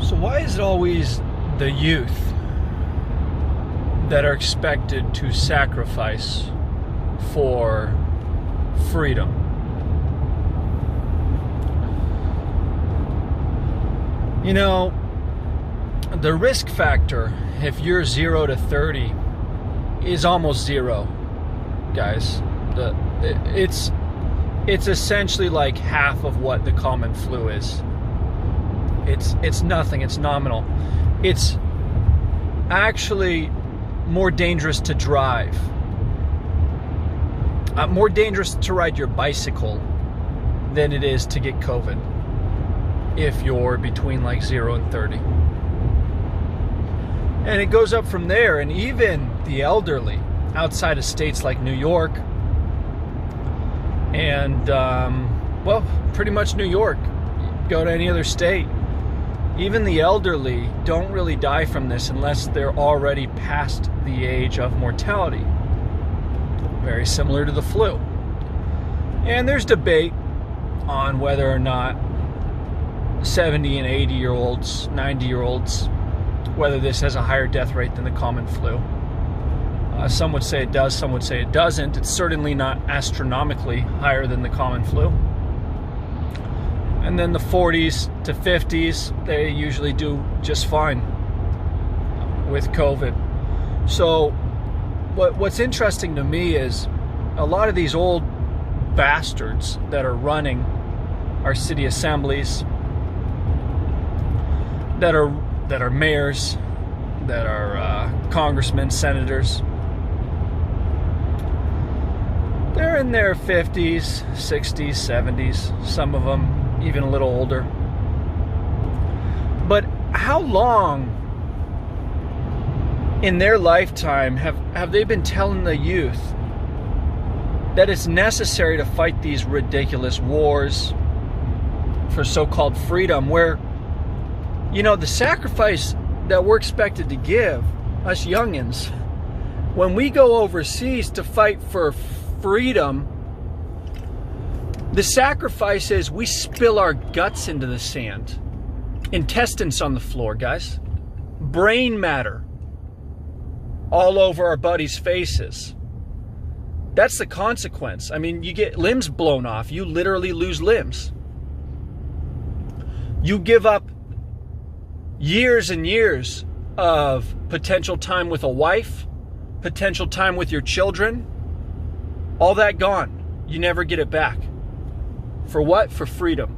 So why is it always the youth that are expected to sacrifice for freedom? You know, the risk factor, if you're 0 to 30, is almost zero, guys. It's essentially like half of what the common flu is. It's nothing. It's nominal. It's actually more dangerous to drive, more dangerous to ride your bicycle than it is to get COVID if you're between like 0 and 30. And it goes up from there. And even the elderly outside of states like New York and well, pretty much New York, go to any other state, even the elderly don't really die from this unless they're already past the age of mortality. Very similar to the flu. And there's debate on whether or not 70 and 80-year-olds, 90-year-olds, whether this has a higher death rate than the common flu. Some would say it does, some would say it doesn't. It's certainly not astronomically higher than the common flu. And then the 40s to 50s, they usually do just fine with COVID. So what's interesting to me is a lot of these old bastards that are running our city assemblies, that are mayors, that are congressmen, senators, they're in their 50s, 60s, 70s, some of them even a little older. But how long in their lifetime have they been telling the youth that it's necessary to fight these ridiculous wars for so-called freedom, where, you know, the sacrifice that we're expected to give, us youngins, when we go overseas to fight for freedom, the sacrifice is we spill our guts into the sand. Intestines on the floor, guys. Brain matter all over our buddies' faces. That's the consequence. I mean, you get limbs blown off. You literally lose limbs. You give up years and years of potential time with a wife, potential time with your children. All that gone. You never get it back. For what? For freedom.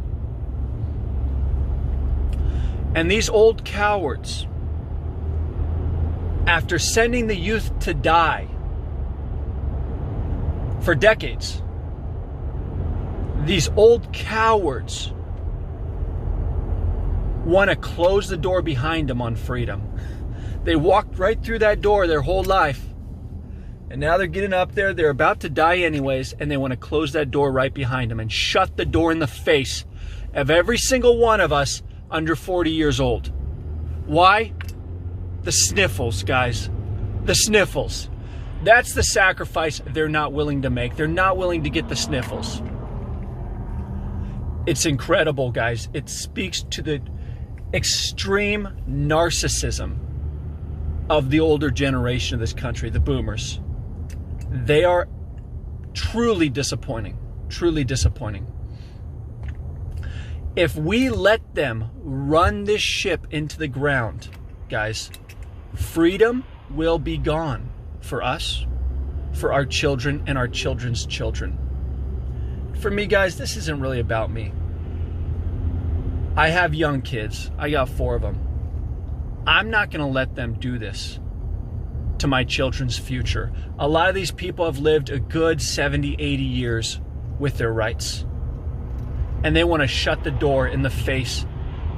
And these old cowards, after sending the youth to die for decades, these old cowards want to close the door behind them on freedom. They walked right through that door their whole life. And now they're getting up there, they're about to die anyways, and they want to close that door right behind them and shut the door in the face of every single one of us under 40 years old. Why? The sniffles, guys. The sniffles. That's the sacrifice they're not willing to make. They're not willing to get the sniffles. It's incredible, guys. It speaks to the extreme narcissism of the older generation of this country, the boomers. They are truly disappointing. Truly disappointing. If we let them run this ship into the ground, guys, freedom will be gone for us, for our children, and our children's children. For me, guys, this isn't really about me. I have young kids. I got 4 of them. I'm not going to let them do this to my children's future. A lot of these people have lived a good 70, 80 years with their rights. And they want to shut the door in the face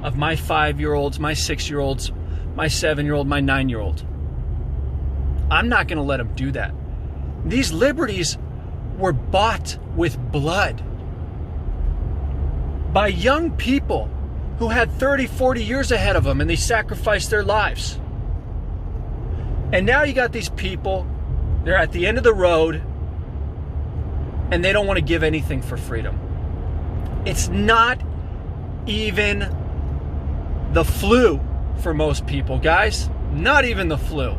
of my 5-year-olds, my 6-year-olds, my 7-year-old, my 9-year-old. I'm not going to let them do that. These liberties were bought with blood by young people who had 30, 40 years ahead of them, and they sacrificed their lives. And now you got these people, they're at the end of the road, and they don't want to give anything for freedom. It's not even the flu for most people, guys. Not even the flu.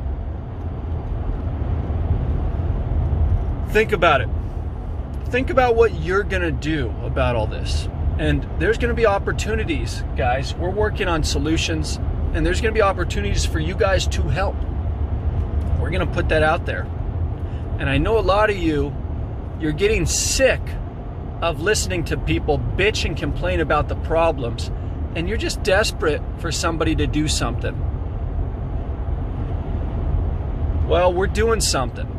Think about it. Think about what you're going to do about all this. And there's going to be opportunities, guys. We're working on solutions, and there's going to be opportunities for you guys to help. We're going to put that out there. And I know a lot of you, you're getting sick of listening to people bitch and complain about the problems, and you're just desperate for somebody to do something. Well, we're doing something.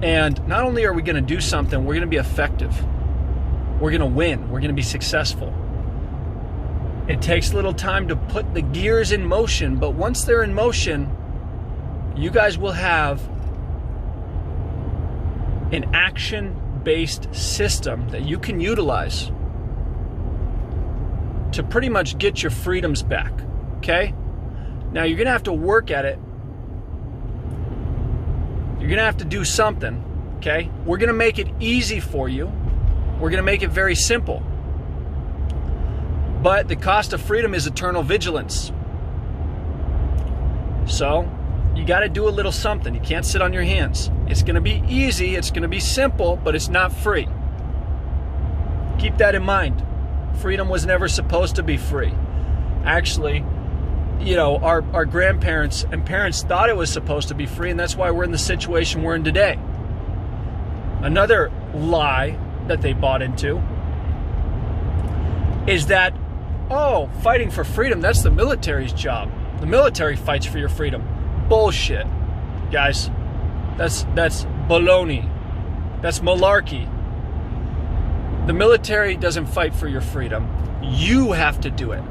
And not only are we going to do something, we're going to be effective. We're going to win. We're going to be successful. It takes a little time to put the gears in motion, but once they're in motion, you guys will have an action-based system that you can utilize to pretty much get your freedoms back, okay? Now, you're going to have to work at it. You're going to have to do something, okay? We're going to make it easy for you. We're going to make it very simple. But the cost of freedom is eternal vigilance. So, you got to do a little something. You can't sit on your hands. It's going to be easy, it's going to be simple, but it's not free. Keep that in mind. Freedom was never supposed to be free. Actually, you know, our grandparents and parents thought it was supposed to be free, and that's why we're in the situation we're in today. Another lie that they bought into is that, oh, fighting for freedom, that's the military's job. The military fights for your freedom. Bullshit, guys. That's baloney. That's malarkey. The military doesn't fight for your freedom. You have to do it.